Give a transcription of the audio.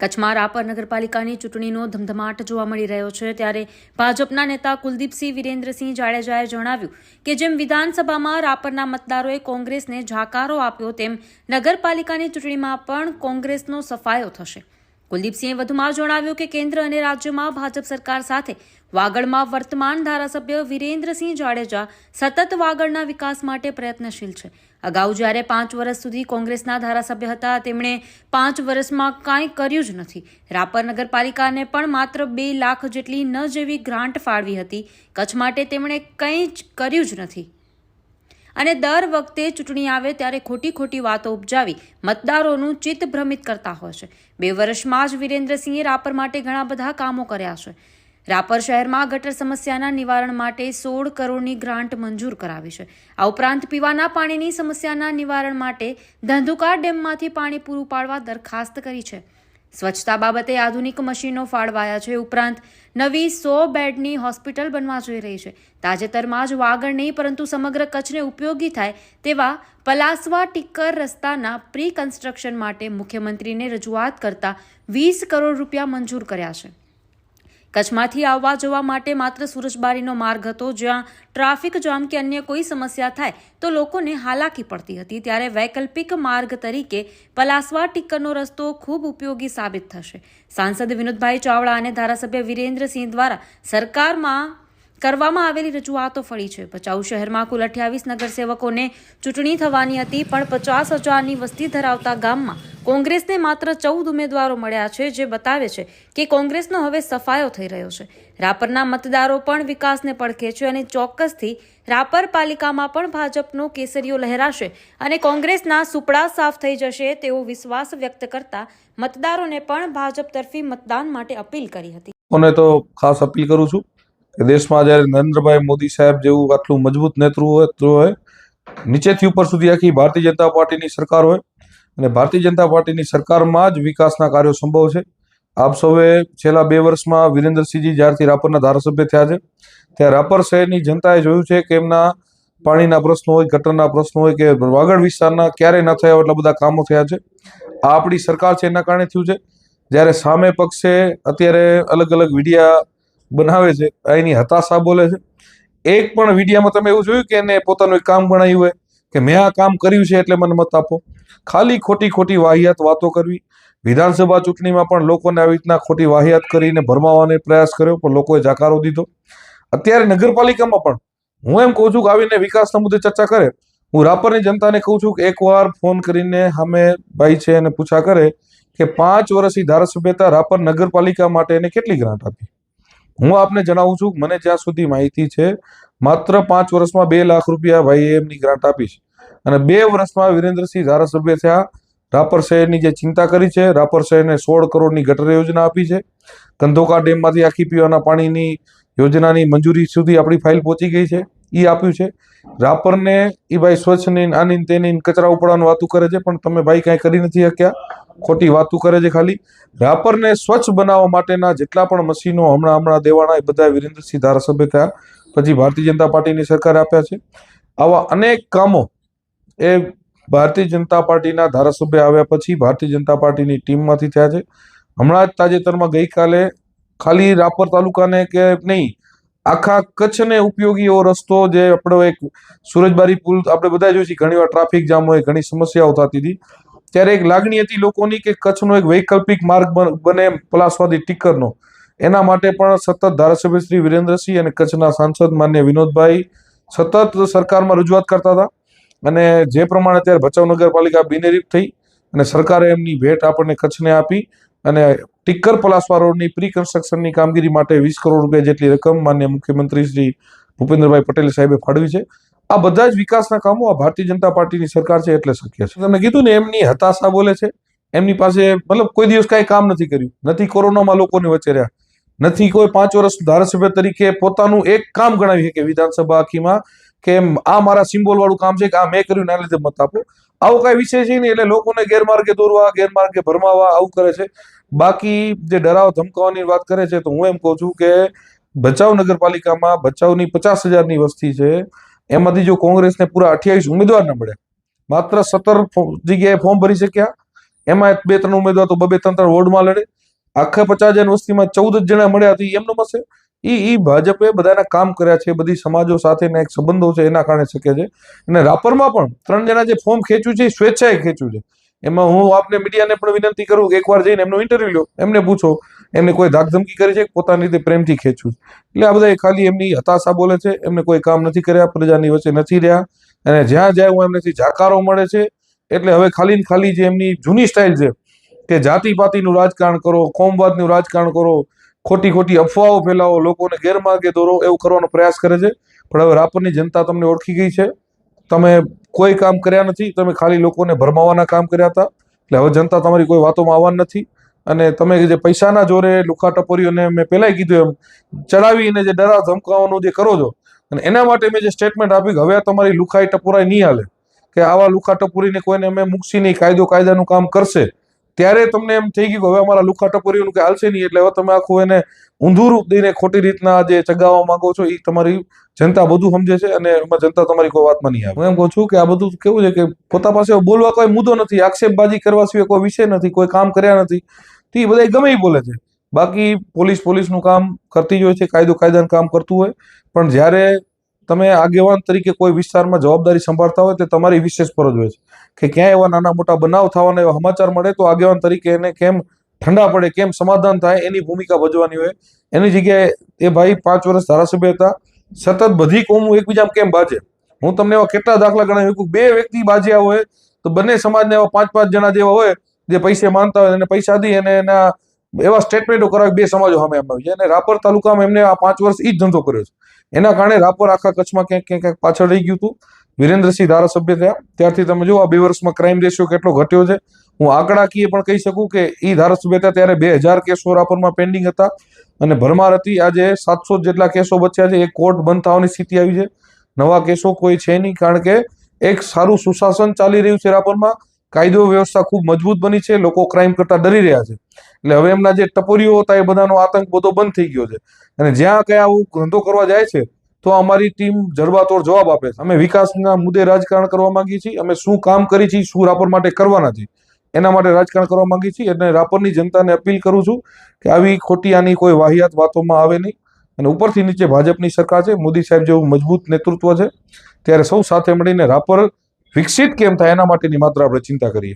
કચ્છમાં રાપર નગરપાલિકાની ચૂંટણીનો ધમધમાટ જોવા મળી રહ્યો છે ત્યારે ભાજપના નેતા કુલદીપસિંહ વિરેન્દ્રસિંહ જાડેજાએ જણાવ્યું કે જેમ વિધાનસભામાં રાપરના મતદારોએ કોંગ્રેસને જાકારો આપ્યો તેમ નગરપાલિકાની ચૂંટણીમાં પણ કોંગ્રેસનો સફાયો થશે। કુલદીપસિંહે વધુમાં જણાવ્યું કે કેન્દ્ર અને રાજ્યમાં ભાજપ સરકાર સાથે વાગડમાં વર્તમાન ધારાસભ્ય વિરેન્દ્રસિંહ જાડેજા સતત વાગડના વિકાસ માટે પ્રયત્નશીલ છે। અગાઉ જ્યારે 5 વર્ષ સુધી કોંગ્રેસના ધારાસભ્ય હતા તેમણે 5 વર્ષમાં કાંઈ કર્યું જ નથી। રાપર નગરપાલિકાને પણ માત્ર 2 લાખ જેટલી ન જેવી ગ્રાન્ટ ફાળવી હતી। કચ્છ માટે તેમણે કંઈ જ કર્યું જ નથી અને દર વખતે ચૂંટણી આવે ત્યારે ખોટી વાતો ઉપજાવી મતદારોનું ચિત્ત ભ્રમિત કરતા હોય છે। 2 વર્ષમાં જ વિરેન્દ્રસિંહે રાપર માટે ઘણા બધા કામો કર્યા છે। રાપર શહેરમાં ગટર સમસ્યાના નિવારણ માટે 16 કરોડની ગ્રાન્ટ મંજૂર કરાવી છે। આ ઉપરાંત પીવાના પાણીની સમસ્યાના નિવારણ માટે ધંધુકા ડેમમાંથી પાણી પૂરું પાડવા દરખાસ્ત કરી છે। સ્વચ્છતા બાબતે આધુનિક મશીનો ફાળવાયા છે। ઉપરાંત નવી 100 બેડની હોસ્પિટલ બનવા જઈ રહી છે। તાજેતરમાં જ વાગડ નહીં પરંતુ સમગ્ર કચ્છને ઉપયોગી થાય તેવા પલાસવા ટીકર રસ્તાના પ્રી કન્સ્ટ્રક્શન માટે મુખ્યમંત્રીને રજૂઆત કરતા 20 કરોડ રૂપિયા મંજૂર કર્યા છે। કચ્છમાંથી આવવા જવા માટે માત્ર સુરજબારીનો માર્ગ હતો જ્યાં ટ્રાફિક જામ કે અન્ય કોઈ સમસ્યા થાય તો લોકોને હાલાકી પડતી હતી ત્યારે વૈકલ્પિક માર્ગ તરીકે પલાસવા ટીકરનો રસ્તો ખૂબ ઉપયોગી સાબિત થશે। સાંસદ વિનોદભાઈ ચાવડા અને ધારાસભ્ય વિરેન્દ્રસિંહ દ્વારા સરકારમાં કરવામાં આવેલી રજૂઆતો ફળી છે। ભચાઉ શહેરમાં કુલ 28 નગરસેવકોને ચૂંટણી થવાની હતી પણ 50,000ની વસ્તી ધરાવતા ગામમાં કોંગ્રેસને માત્ર 14 ઉમેદવારો મળ્યા છે જે બતાવે છે કે કોંગ્રેસનો હવે સફાયો થઈ રહ્યો છે। રાપરના મતદારો પણ વિકાસને પડખે છે અને ચોક્કસથી રાપર પાલિકામાં પણ ભાજપનો કેસરીઓ લહેરાશે અને કોંગ્રેસના સુપડા સાફ થઈ જશે તેવો વિશ્વાસ વ્યક્ત કરતા મતદારોને પણ ભાજપ તરફી મતદાન માટે અપીલ કરી હતી। કોને તો ખાસ અપીલ કરું છું કે દેશમાં જ્યારે નરેન્દ્રભાઈ મોદી સાહેબ જેવું આટલું મજબૂત નેતૃત્વ હોય નીચેથી ઉપર સુધી આખી ભારતીય જનતા પાર્ટીની સરકાર હોય અને ભારતીય જનતા પાર્ટીની સરકારમાં જ વિકાસના કાર્યો સંભવ છે। આપ સૌએ છેલ્લા 2 વર્ષમાં વિરેન્દ્રસિંહજી જ્યારથી રાપરના ધારાસભ્ય થયા છે ત્યાં રાપર શહેરની જનતાએ જોયું છે કે એમના પાણીના પ્રશ્નો હોય, ગટરના પ્રશ્નો હોય કે વાગડ વિસ્તારના ક્યારેય ન થયા એટલા બધા કામો થયા છે। આ આપણી સરકાર છે એના કારણે થયું છે। જ્યારે સામે પક્ષે અત્યારે અલગ અલગ વિડિયા બનાવે છે એની હતાશા બોલે છે। એક પણ વિડીયામાં તમે એવું જોયું કે એને પોતાનું એક કામ ગણાયું હોય કે મેં આ કામ કર્યું છે એટલે મને મત આપો। ખાલી ખોટી વાહિયાત વાતો કરવી। વિધાનસભા ચૂંટણીમાં પણ લોકોને આવી રીતના ખોટી વાહિયાત કરીને ભરમાવાનો પ્રયાસ કર્યો પણ લોકોએ જાકારો દીધો। અત્યારે નગરપાલિકામાં પણ હું એમ કહું છું કે આવીને વિકાસના મુદ્દે ચર્ચા કરે। હું રાપરની જનતાને કહું છું કે એકવાર ફોન કરીને સામે ભાઈ છે એને પૂછા કરે કે 5 વર્ષની ધારાસભ્યતા રાપર નગરપાલિકા માટે એને કેટલી ગ્રાન્ટ આપી। હું આપને જણાવું છું મને જ્યાં સુધી માહિતી છે માત્ર 5 વર્ષમાં 2 લાખ રૂપિયા ભાઈએ એમની ગ્રાન્ટ આપી છે અને 2 વર્ષમાં વિરેન્દ્રસિંહ ધારાસભ્ય થયા। રાપર શહેરની જે ચિંતા કરી છે, રાપર શહેરને 16 કરોડની ગટર યોજના આપી છે। કંધોકા ડેમમાંથી આખી પીવાના પાણીની યોજનાની મંજૂરી સુધી આપણી ફાઇલ પહોંચી ગઈ છે એ આપ્યું છે। રાપરને એ ભાઈ સ્વચ્છની આની તેની કચરા ઉપાડવાની વાતું કરે છે પણ તમે ભાઈ કાંઈ કરી નથી શક્યા, ખોટી વાતું કરે છે ખાલી। રાપરને સ્વચ્છ બનાવવા માટેના જેટલા પણ મશીનો હમણાં દેવાના એ બધા વિરેન્દ્રસિંહ ધારાસભ્ય થયા પછી ભારતીય જનતા પાર્ટીની સરકારે આપ્યા છે। આવા અનેક કામો એ ભારતીય જનતા પાર્ટીના ધારાસભ્ય આવ્યા પછી ભારતીય જનતા પાર્ટીની ટીમમાંથી થયા છે। હમણાં જ તાજેતરમાં ગઈકાલે ખાલી રાપર તાલુકાને કે નહીં આખા કચ્છને ઉપયોગી એવો રસ્તો જે આપણો એક સુરજબારી પુલ આપણે બધા જોઈ છીએ ઘણીવાર ટ્રાફિક જામ હોય, ઘણી સમસ્યાઓ થતી હતી ત્યારે એક લાગણી હતી લોકોની કે કચ્છનો એક વૈકલ્પિક માર્ગ બને પલાસવાદી ટીકરનો। એના માટે પણ સતત ધારાસભ્ય શ્રી વિરેન્દ્રસિંહ અને કચ્છના સાંસદ માન્ય વિનોદભાઈ સતત સરકારમાં રજૂઆત કરતા હતા અને જે પ્રમાણે અત્યારે ભચાઉ નગરપાલિકા બિનહરીફ થઈ અને સરકારે એમની ભેટ આપણને કચ્છને આપી અને ટીકર પલાસવા રોડની પ્રી કન્સ્ટ્રક્શનની કામગીરી માટે 20 કરોડ રૂપિયા જેટલી રકમ માન્ય મુખ્યમંત્રી શ્રી ભૂપેન્દ્રભાઈ પટેલ સાહેબે ફાળવી છે। આ બધા જ વિકાસના કામો આ ભારતીય જનતા પાર્ટીની સરકાર છે એટલે શક્ય છે। તમને કીધું ને એમની હતાશા બોલે છે। એમની પાસે મતલબ કોઈ દિવસ કાંઈ કામ નથી કર્યું, નથી કોરોનામાં લોકોની વચ્ચે રહ્યા, નથી કોઈ 5 વર્ષ ધારાસભ્ય તરીકે પોતાનું એક કામ ગણાવી શકે વિધાનસભા આખીમાં કે આ મારા સિમ્બોલ વાળું કામ છે કે આ મેં કર્યું એના લીધે મત આપો। આવો કાંઈ વિષય છે નહીં એટલે લોકોને ગેરમાર્ગે દોરવા, ગેરમાર્ગે ભરમાવા આવું કરે છે। બાકી જે ડરાવ ધમકાવવાની વાત કરે છે તો હું એમ કહું છું કે ભચાઉ નગરપાલિકામાં ભચાઉની 50,000ની વસ્તી છે એમાંથી જો કોંગ્રેસને પૂરા 28 ઉમેદવાર ન મળ્યા, માત્ર 17 જગ્યાએ ફોર્મ ભરી શક્યા એમાં 2-3 ઉમેદવાર તો 2-3 વોર્ડમાં લડે. આખા 50,000 વસ્તીમાં 14 જ જણા મળ્યા હતી એમનો હશે. ઈ ભાજપે બધાના કામ કર્યા છે, બધી સમાજો સાથેના એક સંબંધો છે એના કારણે શક્ય છે. અને રાપરમાં પણ 3 જણા જે ફોર્મ ખેંચ્યું છે એ સ્વેચ્છાએ ખેંચ્યું છે. એમાં હું આપને મીડિયાને પણ વિનંતી કરું કે એકવાર જઈને એમનો ઇન્ટરવ્યુ લો, એમને પૂછો એમને કોઈ ધાકધમકી કરી છે, પોતાની રીતે પ્રેમથી ખેંચ્યું. એટલે આ બધા ખાલી એમની હતાશા બોલે છે, એમને કોઈ કામ નથી કર્યા, પ્રજાની વચ્ચે નથી રહ્યા, અને જ્યાં જાય હું એમનેથી જાકારો મળે છે. એટલે હવે ખાલી ને ખાલી જે એમની જૂની સ્ટાઇલ છે કે જાતિપાતિનું રાજકારણ કરો, કોમવાદનું રાજકારણ કરો, ખોટી ખોટી અફવાઓ ફેલાવો, લોકોને ગેરમાર્ગે દોરો, એવું કરવાનો પ્રયાસ કરે છે. પણ હવે રાપરની જનતા તમને ઓળખી ગઈ છે. તમે કોઈ કામ કર્યા નથી, તમે ખાલી લોકોને ભરમાવાના કામ કર્યા હતા. એટલે હવે જનતા તમારી કોઈ વાતોમાં આવવાની નથી. અને તમે જે પૈસાના જોરે લુખા ટપોરીઓને મેં પહેલાંય કીધું એમ ચડાવીને જે ડરા ધમકાવવાનું જે કરો છો, અને એના માટે મેં જે સ્ટેટમેન્ટ આપી કે હવે તમારી લુખાઈ ટપોરાઈ નહીં હાલે, કે આવા લુખા ટપોરીને કોઈને અમે મૂકશી નહીં, કાયદાનું કામ કરશે. ત્યારે તમને એમ થઈ ગયું કે હવે અમારા લુખા ટપોરીઓનું કંઈ હાલશે નહીં, એટલે હવે તમે આખું એને ઊંધું રૂપ દઈને ખોટી રીતના જે ચગાવવા માંગો છો એ તમારી જનતા બધું સમજે છે, અને એમાં જનતા તમારી કોઈ વાતમાં નહીં આવે. હું એમ કહું છું કે આ બધું કેવું છે કે પોતા પાસે બોલવા કોઈ મુદ્દો નથી, આક્ષેપબાજી કરવા સિવાય કોઈ વિષય નથી, કોઈ કામ કર્યા નથી, તો એ બધા ગમે એ બોલે છે. બાકી પોલીસનું કામ કરતી જ હોય છે, કાયદાનું કામ કરતું હોય. પણ જ્યારે તમે આગેવાન તરીકે કોઈ વિસ્તારમાં જવાબદારી સંભાળતા હોય તો તમારી વિશેષ ફરજ હોય છે કે ક્યાંય એવા નાના મોટા બનાવ થવાના એવા સમાચાર મળે તો આગેવાન તરીકે એને કેમ ઠંડા પડે, કેમ સમાધાન થાય, એની ભૂમિકા ભજવાની હોય. એની જગ્યાએ એ ભાઈ 5 વર્ષ ધારાસભ્ય હતા, સતત બધી કોમો એકબીજામાં કેમ બાજે. હું તમને એવા કેટલા દાખલા ગણાવી શકું. 2 વ્યક્તિ બાજ્યા હોય તો બંને સમાજના એવા 5-5 જણા જેવા હોય જે પૈસે માનતા હોય, અને પૈસા દી અને એના એવા સ્ટેટમેન્ટો કરાવી 2 સમાજો સામે આવી જાય. અને રાપર તાલુકામાં એમને આ 5 વર્ષ ઈ જ ધંધો કર્યો છે. એના કારણે રાપર આખા કચ્છમાં ક્યાંક પાછળ રહી ગયું હતું. વિરેન્દ્રસિંહ ધારાસભ્ય થયા ત્યારથી તમે જો આ 2 વર્ષમાં ક્રાઇમ રેશિયો કેટલો ઘટ્યો છે. હું આંકડાકીય પણ કહી શકું કે ઈ ધારાસભ્ય હતા ત્યારે 2000 કેસો રાપરમાં પેન્ડિંગ હતા અને ભરમાર હતી. આજે 700 જેટલા કેસો બચ્યા છે. એક કોર્ટ બંધ થવાની સ્થિતિ આવી છે. નવા કેસો કોઈ છે નહીં, કારણ કે એક સારું સુશાસન ચાલી રહ્યું છે રાપરમાં. કાયદો વ્યવસ્થા ખૂબ મજબૂત બની છે. લોકો ક્રાઇમ કરતા ડરી રહ્યા છે. એટલે હવે એમના જે ટપોરીઓ હતા એ બધાનો આતંક બધો બંધ થઈ ગયો છે. અને જ્યાં કઈ આવું ધંધો કરવા જાય છે તો અમારી ટીમ જડબાતોડ જવાબ આપે છે. અમે વિકાસના મુદ્દે રાજકારણ કરવા માંગીએ છીએ. અમે શું કામ કરી છીએ, શું રાપર માટે કરવાના છીએ, એના માટે રાજકારણ કરવા માંગીએ છીએ. એટલે રાપરની જનતાને અપીલ કરું છું કે આવી ખોટી આની કોઈ વાહિયાત વાતોમાં આવે નહીં. અને ઉપરથી નીચે ભાજપની સરકાર છે, મોદી સાહેબ જેવું મજબૂત નેતૃત્વ છે, ત્યારે સૌ સાથે મળીને રાપર વિકસિત કેમ થાય એના માટેની માત્ર આપણે ચિંતા કરીએ.